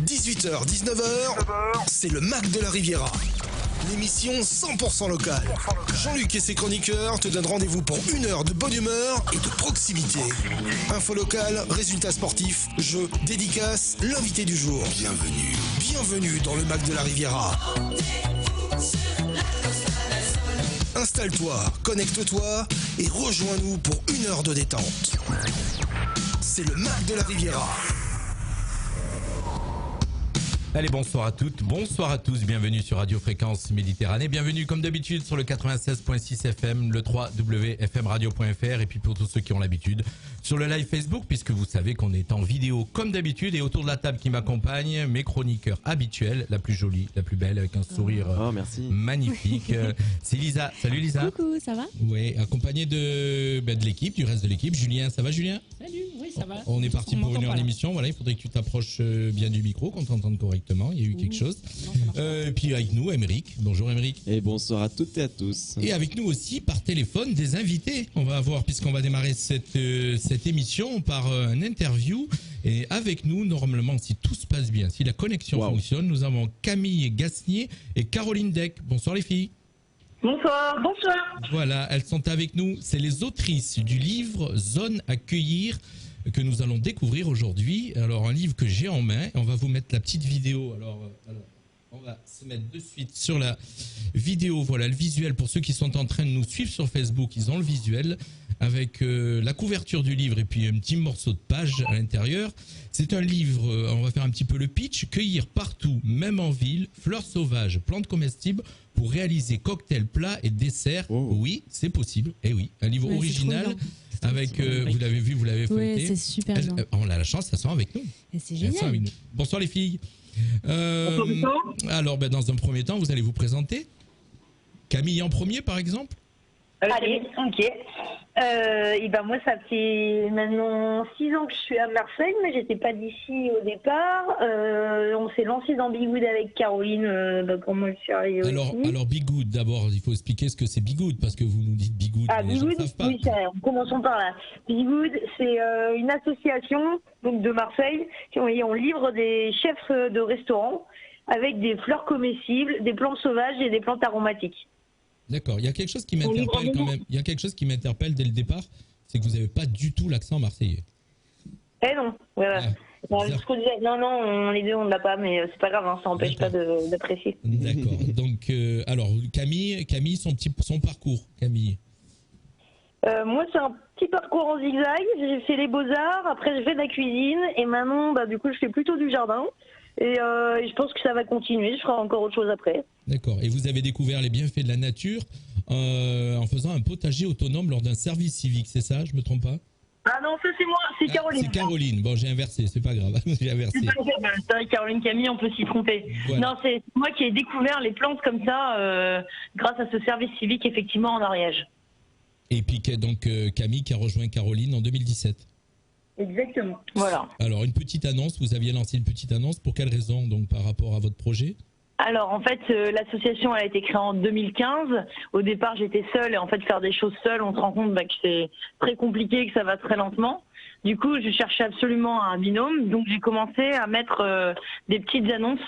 18h, 19h, c'est le Mac de la Riviera. L'émission 100% locale. Jean-Luc et ses chroniqueurs te donnent rendez-vous pour une heure de bonne humeur et de proximité. Info locale, résultats sportifs, jeux, dédicaces, l'invité du jour. Bienvenue dans le Mac de la Riviera. Installe-toi, connecte-toi et rejoins-nous pour une heure de détente. C'est le Mac de la Riviera. Allez, bonsoir à toutes, bonsoir à tous, bienvenue sur Radio Fréquence Méditerranée, bienvenue comme d'habitude sur le 96.6 FM, le 3wfmradio.fr et puis pour tous ceux qui ont l'habitude sur le live Facebook puisque vous savez qu'on est en vidéo comme d'habitude et autour de la table qui m'accompagne, mes chroniqueurs habituels, la plus jolie, la plus belle avec un sourire magnifique, c'est Lisa. Salut Lisa. Coucou, ça va? Oui, accompagnée de l'équipe, du reste de l'équipe. Julien, ça va Julien? Salut, oui ça va. On est parti pour une heure d'émission, voilà, il faudrait que tu t'approches bien du micro, qu'on t'entende correctement. Il y a eu quelque chose. Puis avec nous, Émeric. Bonjour Émeric. Et bonsoir à toutes et à tous. Et avec nous aussi par téléphone des invités. On va avoir, puisqu'on va démarrer cette émission par un interview. Et avec nous, normalement, si tout se passe bien, si la connexion fonctionne, nous avons Camille Gasnier et Caroline Deck. Bonsoir les filles. Bonsoir. Bonsoir. Voilà, elles sont avec nous. C'est les autrices du livre Zone à cueillir que nous allons découvrir aujourd'hui. Alors, un livre que j'ai en main. On va vous mettre la petite vidéo. Alors, on va se mettre de suite sur la vidéo. Voilà, le visuel. Pour ceux qui sont en train de nous suivre sur Facebook, ils ont le visuel avec la couverture du livre et puis un petit morceau de page à l'intérieur. C'est un livre, on va faire un petit peu le pitch. Cueillir partout, même en ville, fleurs sauvages, plantes comestibles pour réaliser cocktails, plats et desserts. Oui, c'est possible. Et oui, un livre original. Avec, vous l'avez vu, vous l'avez feuilleté. Oui, c'est super bien. On a la chance, elles sont avec nous. Et c'est génial. Bonsoir les filles. Alors, dans un premier temps, vous allez vous présenter. Camille en premier, par exemple. Allez, ok. Et ben moi, ça fait maintenant 6 ans que je suis à Marseille, mais j'étais pas d'ici au départ. On s'est lancé dans Bigoud avec Caroline quand moi je suis arrivée aussi. Alors Bigoud, d'abord, il faut expliquer ce que c'est Bigoud, parce que vous nous dites Bigoud, mais les gens ne savent pas. Oui, commençons par là. Bigoud, c'est une association donc de Marseille, on livre des chefs de restaurants avec des fleurs comestibles, des plantes sauvages et des plantes aromatiques. D'accord, il y a quelque chose qui m'interpelle quand même. Il y a quelque chose qui m'interpelle dès le départ, c'est que vous n'avez pas du tout l'accent marseillais. Eh non, voilà. Non, les deux on ne l'a pas, mais c'est pas grave, ça n'empêche pas d'apprécier. D'accord. Donc, alors Camille, son parcours, Camille. Moi, c'est un petit parcours en zigzag. J'ai fait les beaux-arts, après j'ai fait de la cuisine, et maintenant, du coup, je fais plutôt du jardin. Et je pense que ça va continuer, je ferai encore autre chose après. D'accord. Et vous avez découvert les bienfaits de la nature en faisant un potager autonome lors d'un service civique, c'est ça? Je me trompe pas? Ah non, ça c'est moi, c'est Caroline. C'est Caroline. Bon, j'ai inversé, c'est pas grave. J'ai inversé. C'est vrai, Caroline Camille, on peut s'y tromper. Voilà. Non, c'est moi qui ai découvert les plantes comme ça grâce à ce service civique, effectivement, en Ariège. Et puis donc Camille qui a rejoint Caroline en 2017. Exactement. Voilà. Alors, une petite annonce, vous aviez lancé une petite annonce, pour quelle raison, donc, par rapport à votre projet? Alors, en fait, l'association a été créée en 2015. Au départ, j'étais seule, et en fait, faire des choses seule, on se rend compte que c'est très compliqué, que ça va très lentement. Du coup, je cherchais absolument un binôme, donc j'ai commencé à mettre des petites annonces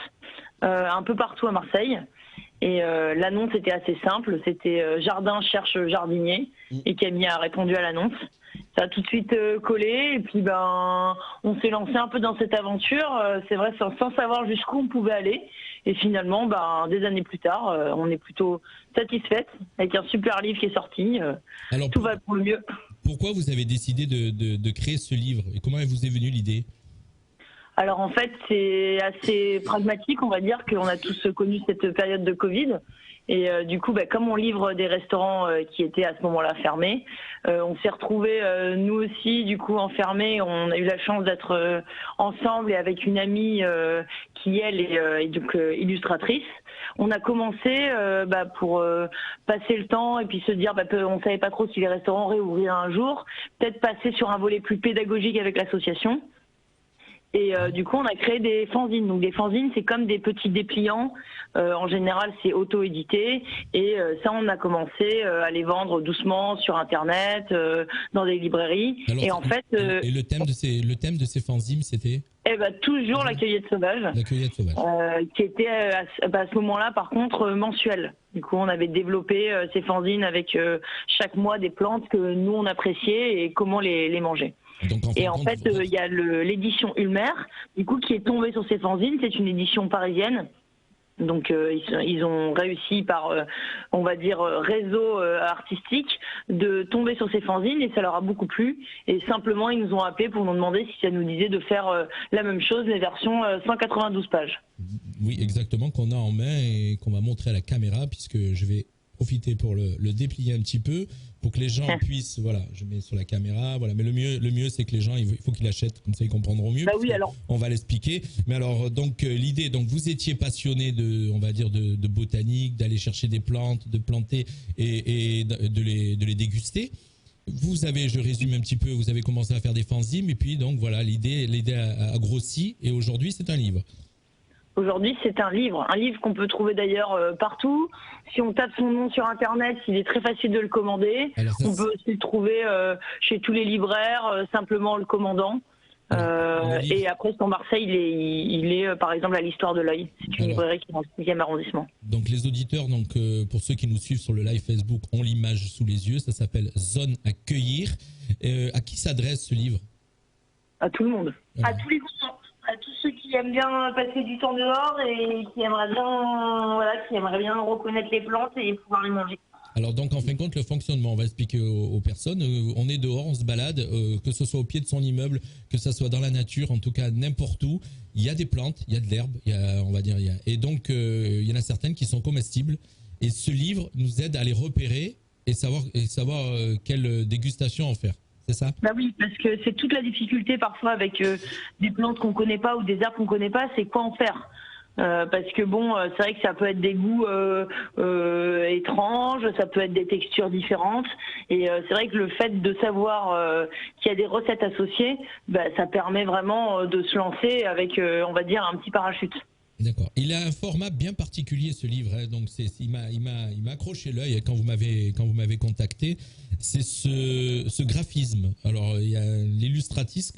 un peu partout à Marseille. Et l'annonce était assez simple, c'était jardin cherche jardinier, et Camille a répondu à l'annonce. Ça a tout de suite collé, et puis on s'est lancé un peu dans cette aventure, c'est vrai, sans savoir jusqu'où on pouvait aller. Et finalement, des années plus tard, on est plutôt satisfaite, avec un super livre qui est sorti. Alors, tout va pour le mieux. Pourquoi vous avez décidé de créer ce livre, et comment vous est venue l'idée? Alors en fait, c'est assez pragmatique, on va dire qu'on a tous connu cette période de Covid. Et du coup, comme on livre des restaurants qui étaient à ce moment-là fermés, on s'est retrouvés, nous aussi, du coup, enfermés. On a eu la chance d'être ensemble et avec une amie qui, elle, est donc illustratrice. On a commencé pour passer le temps et puis se dire, on savait pas trop si les restaurants réouvriraient un jour, peut-être passer sur un volet plus pédagogique avec l'association. Et du coup, on a créé des fanzines. Donc, des fanzines, c'est comme des petits dépliants. En général, c'est auto-édité. Et ça, on a commencé à les vendre doucement sur Internet, dans des librairies. Alors, et en fait, et le thème de ces fanzines, c'était Eh ben, toujours la cueillette sauvage. La cueillette sauvage. Qui était à ce moment-là, par contre, mensuelle. Du coup, on avait développé ces fanzines avec chaque mois des plantes que nous, on appréciait et comment les manger. Donc, en fait, il y a l'édition Ulmer, du coup, qui est tombée sur ces fanzines. C'est une édition parisienne. Donc ils ont réussi par, on va dire, réseau artistique de tomber sur ces fanzines et ça leur a beaucoup plu. Et simplement, ils nous ont appelé pour nous demander si ça nous disait de faire la même chose, les versions 192 pages. Oui, exactement, qu'on a en main et qu'on va montrer à la caméra, puisque je vais profiter pour le déplier un petit peu pour que les gens puissent, voilà, je mets sur la caméra, voilà. Mais le mieux c'est que les gens, il faut qu'ils achètent, comme ça ils comprendront mieux. Bah oui, alors. On va l'expliquer. Mais alors, donc l'idée, donc vous étiez passionné on va dire de botanique, d'aller chercher des plantes, de planter et de les déguster. Vous avez, je résume un petit peu, vous avez commencé à faire des fanzines et puis donc voilà, l'idée a grossi et aujourd'hui c'est un livre. Aujourd'hui, c'est un livre qu'on peut trouver d'ailleurs partout. Si on tape son nom sur Internet, il est très facile de le commander. On peut aussi le trouver chez tous les libraires, simplement en le commandant. Et après, sur Marseille, il est par exemple à l'Histoire de l'Œil. C'est une librairie qui est dans le 6e arrondissement. Donc les auditeurs, pour ceux qui nous suivent sur le live Facebook, ont l'image sous les yeux. Ça s'appelle Zone à cueillir. À qui s'adresse ce livre? À tout le monde. À tous les enfants. À tous ceux qui aiment bien passer du temps dehors et qui aimeraient bien reconnaître les plantes et pouvoir les manger. Alors donc en fin de compte, le fonctionnement, on va expliquer aux personnes. On est dehors, on se balade, que ce soit au pied de son immeuble, que ce soit dans la nature, en tout cas n'importe où. Il y a des plantes, il y a de l'herbe, et donc il y en a certaines qui sont comestibles. Et ce livre nous aide à les repérer et savoir quelle dégustation en faire. C'est ça? Bah oui, parce que c'est toute la difficulté parfois avec des plantes qu'on connaît pas ou des herbes qu'on connaît pas, c'est quoi en faire. Parce que bon, c'est vrai que ça peut être des goûts étranges, ça peut être des textures différentes, et c'est vrai que le fait de savoir qu'il y a des recettes associées, bah, ça permet vraiment de se lancer avec, on va dire, un petit parachute. D'accord. Il a un format bien particulier, ce livre. Hein. Donc il m'a accroché l'œil quand vous m'avez contacté. C'est ce graphisme. Alors il y a l'illustratrice.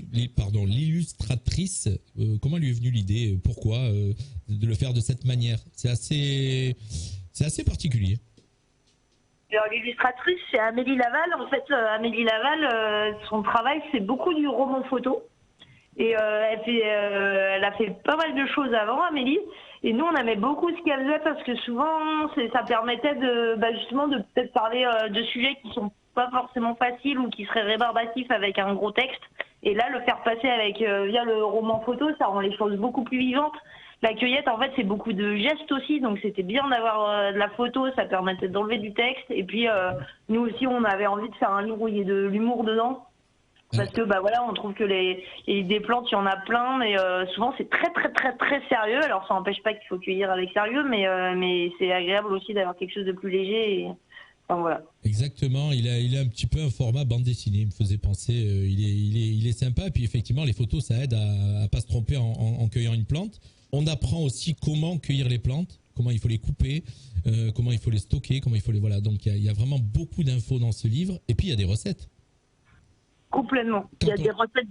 Comment lui est venue l'idée? Pourquoi de le faire de cette manière? C'est assez particulier. Alors l'illustratrice, c'est Amélie Laval. En fait, Amélie Laval, son travail, c'est beaucoup du roman photo. Et elle a fait pas mal de choses avant, Amélie. Et nous, on aimait beaucoup ce qu'elle faisait parce que souvent, ça permettait justement de peut-être parler de sujets qui sont pas forcément faciles ou qui seraient rébarbatifs avec un gros texte. Et là, le faire passer via le roman photo, ça rend les choses beaucoup plus vivantes. La cueillette, en fait, c'est beaucoup de gestes aussi. Donc, c'était bien d'avoir de la photo. Ça permettait d'enlever du texte. Et puis, nous aussi, on avait envie de faire un livre où il y ait de l'humour dedans. Parce que on trouve que des plantes, il y en a plein, mais souvent c'est très très très très sérieux. Alors ça n'empêche pas qu'il faut cueillir avec sérieux, mais c'est agréable aussi d'avoir quelque chose de plus léger. Enfin, voilà. Exactement, il a un petit peu un format bande dessinée, il me faisait penser, il est sympa, et puis effectivement les photos ça aide à pas se tromper en cueillant une plante. On apprend aussi comment cueillir les plantes, comment il faut les couper, comment il faut les stocker, comment il faut les... Voilà, donc il y a vraiment beaucoup d'infos dans ce livre, et puis il y a des recettes. Complètement. Il y a des recettes,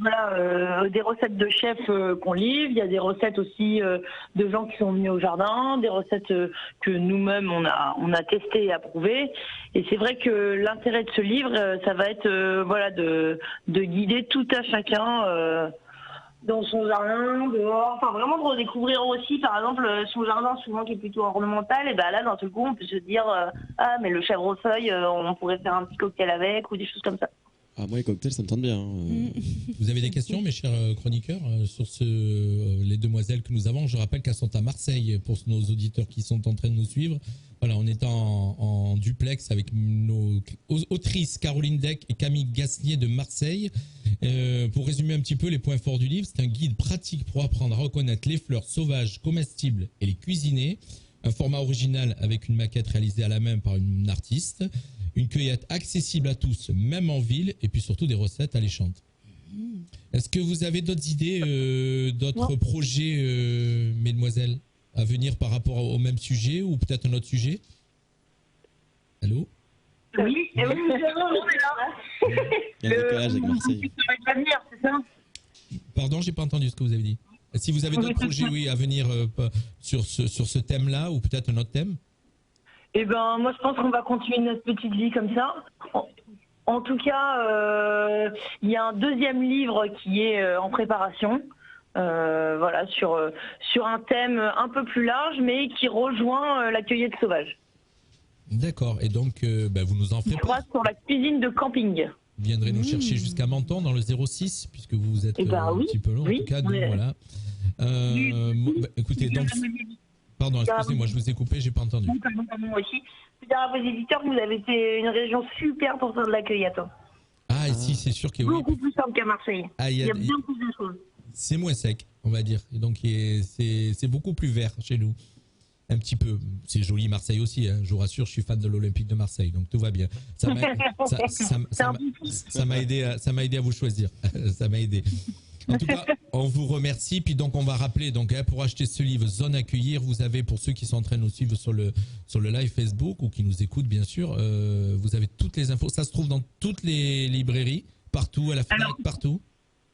des recettes de chefs qu'on livre. Il y a des recettes aussi de gens qui sont venus au jardin, des recettes que nous-mêmes on a testées et approuvées. Et c'est vrai que l'intérêt de ce livre, ça va être de guider tout à chacun dans son jardin, dehors. Enfin vraiment de redécouvrir aussi, par exemple, son jardin souvent qui est plutôt ornemental. Et ben là, d'un seul coup, on peut se dire mais le chèvrefeuille, on pourrait faire un petit cocktail avec ou des choses comme ça. Ah, moi, les cocktails, ça me tente bien. Vous avez des questions, mes chers chroniqueurs, sur les demoiselles que nous avons? Je rappelle qu'elles sont à Marseille, pour nos auditeurs qui sont en train de nous suivre. Voilà, on est en duplex avec nos autrices Caroline Deck et Camille Gasnier de Marseille. Pour résumer un petit peu les points forts du livre, c'est un guide pratique pour apprendre à reconnaître les fleurs sauvages, comestibles et les cuisiner. Un format original avec une maquette réalisée à la main par une artiste. Une cueillette accessible à tous, même en ville, et puis surtout des recettes alléchantes. Est-ce que vous avez d'autres idées, d'autres projets, mesdemoiselles, à venir par rapport au même sujet ou peut-être un autre sujet? Allô? Oui, on est là. Il y a un décalage avec Marseille. C'est ça? Pardon, j'ai pas entendu ce que vous avez dit. Si vous avez d'autres projets, oui, à venir sur ce thème-là ou peut-être un autre thème. Eh ben, moi, je pense qu'on va continuer notre petite vie comme ça. En tout cas, il y a un deuxième livre qui est en préparation. Voilà, sur un thème un peu plus large, mais qui rejoint la cueillette sauvage. D'accord. Et donc, vous nous en ferez part. Sur la cuisine de camping. Vous viendrez nous chercher jusqu'à Menton dans le 06, puisque vous êtes un petit peu long. En tout cas, nous, voilà. Écoutez, donc... Pardon, excusez-moi, je vous ai coupé, j'ai pas entendu. Moi aussi. Je veux dire à vos éditeurs que vous avez été une région super pour faire de la cueillette. Ah, si, c'est sûr qu'il y a... Beaucoup plus simple qu'à Marseille. Il y a bien plus de choses. C'est moins sec, on va dire. Et donc, c'est beaucoup plus vert chez nous. Un petit peu. C'est joli Marseille aussi, hein. Je vous rassure, je suis fan de l'Olympique de Marseille, donc tout va bien. Ça m'a aidé à vous choisir. Ça m'a aidé. En tout cas, on vous remercie. Puis donc, on va rappeler, donc, pour acheter ce livre Zone Accueillir, vous avez, pour ceux qui sont en train de nous suivre sur le live Facebook ou qui nous écoutent, bien sûr, vous avez toutes les infos. Ça se trouve dans toutes les librairies, partout, à la FNAC, partout.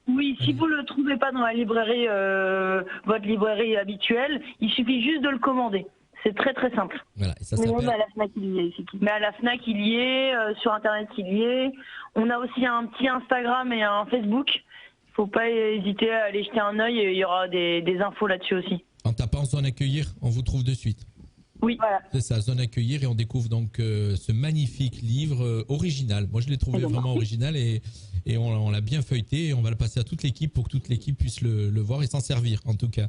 Oui, si vous ne le trouvez pas dans la librairie, votre librairie habituelle, il suffit juste de le commander. C'est très très simple. Voilà, et ça s'appelle... à la FNAC, il y est. Mais à la FNAC, il y est. Sur Internet, il y est. On a aussi un petit Instagram et un Facebook. Il ne faut pas hésiter à aller jeter un œil. Il y aura des infos là-dessus aussi. En tapant Zone Accueillir, on vous trouve de suite. Oui, voilà. C'est ça, Zone Accueillir, et on découvre donc ce magnifique livre original. Moi, je l'ai trouvé vraiment original et on l'a bien feuilleté et on va le passer à toute l'équipe pour que toute l'équipe puisse le voir et s'en servir, en tout cas.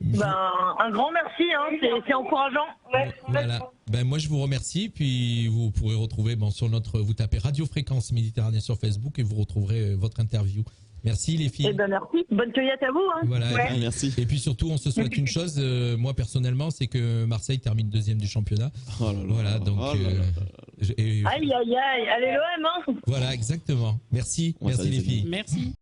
Un grand merci, hein, c'est encourageant. Ouais. Voilà. Moi, je vous remercie. Puis vous pourrez retrouver sur vous tapez Radio Fréquence Méditerranée sur Facebook et vous retrouverez votre interview. Merci les filles. Merci. Bonne cueillette à vous. Hein. Voilà. Ouais. Merci. Et puis surtout, on se souhaite une chose. Moi personnellement, c'est que Marseille termine 2e du championnat. Oh là là. Voilà. Donc. Aïe aïe aïe. Allez l'OM. Hein. Voilà, exactement. Merci. Merci les filles. Merci.